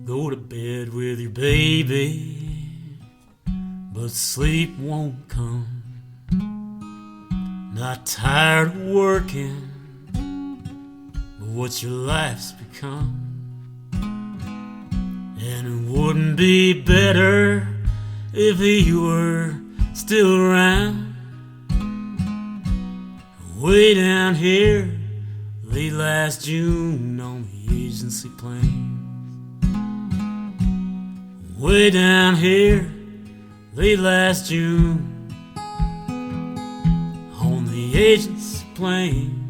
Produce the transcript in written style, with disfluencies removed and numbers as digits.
Go to bed with your baby, but sleep won't come. Not tired of working, but what your life's become. And it wouldn't be better if he were still around. Way down here, late last June on the agency plane. Way down here, late last June on the agency plane.